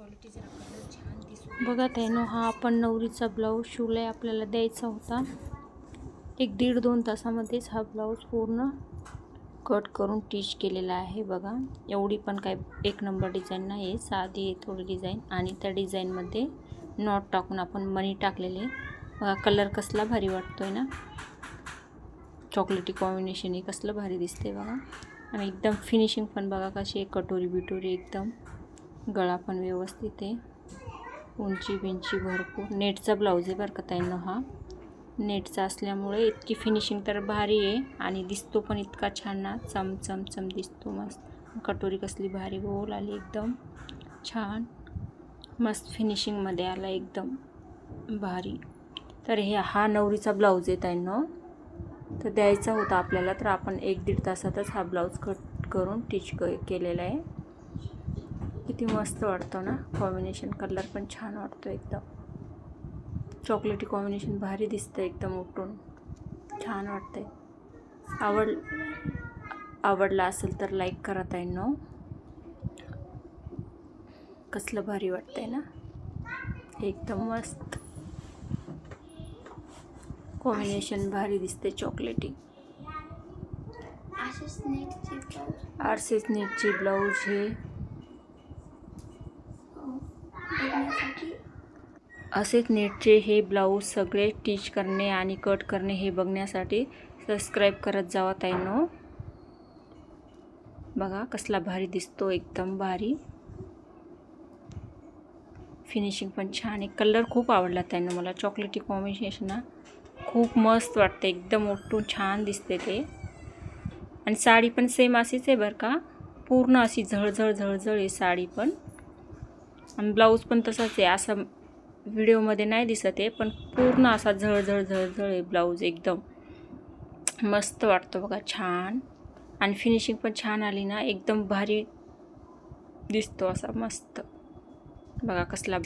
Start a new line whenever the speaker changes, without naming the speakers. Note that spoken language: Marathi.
क्वालिटी जरा कलर छान दिसतो
बघा ताईनो, हा आपण नवरीचा ब्लाऊज शिवलाय, आपल्याला द्यायचा होता. 1-1.5-2 तासामध्येच हा ब्लाऊज पूर्ण कट करून टिच केलेला आहे. बघा, एवढी पण काय एक नंबर डिझाईन नाही आहे, साधी आहे थोडी डिझाईन. आणि त्या डिझाईनमध्ये नॉट टाकून आपण मणी टाकलेले. बघा कलर कसला भारी वाटतोय ना, चॉकलेटी कॉम्बिनेशन आहे, कसलं भारी दिसते बघा. आणि एकदम फिनिशिंग पण बघा कशी आहे, कटोरी बिटोरी एकदम, गळा पण व्यवस्थित आहे, उंची बिंची भरपूर. नेटचा ब्लाऊज आहे बरं का ताईंनो, हा नेटचा असल्यामुळे इतकी फिनिशिंग तर भारी आहे आणि दिसतो पण इतका छान ना, चम दिसतो मस्त. कटोरी कसली भारी गोल आली, एकदम छान मस्त फिनिशिंगमध्ये आला, एकदम भारी. तर हा नवरीचा ब्लाऊज आहे ताईंनो, तर द्यायचा होता आपल्याला. तर आपण 1-1.5 तासातच हा ब्लाऊज कट करून टिच केलेला आहे. किती मस्त वाटतो ना कॉम्बिनेशन, कलर पण छान वाटतो, एकदम चॉकलेटी कॉम्बिनेशन भारी दिसतं, एकदम उठून छान वाटतंय. आवडला असेल तर लाईक करा ताईंनो, कसलं भारी वाटतंय ना, एकदम मस्त कॉम्बिनेशन भारी दिसते चॉकलेटी. आरसेस नेटचे ब्लाऊज हे असेच नेटचे हे ब्लाऊज सगळे स्टिच करणे आणि कट करणे हे बघण्यासाठी सबस्क्राईब करत जावा ताईंनो. बघा कसला भारी दिसतो, एकदम भारी फिनिशिंग पण छान आहे. कलर खूप आवडला ताईंनो मला, चॉकलेटी कॉम्बिनेशन ना खूप मस्त वाटते, एकदम उठून छान दिसते ते. आणि साडी पण सेम अशीच आहे बरं का, पूर्ण अशी झळझळ आहे साडी पण. आणि ब्लाऊज पण तसाच आहे, असं व्हिडिओमध्ये नाही दिसत आहे, पण पूर्ण असा झळझळ आहे ब्लाऊज, एकदम मस्त वाटतो बघा, छान. आणि फिनिशिंग पण छान आली ना, एकदम भारी दिसतो असा मस्त. बघा कसला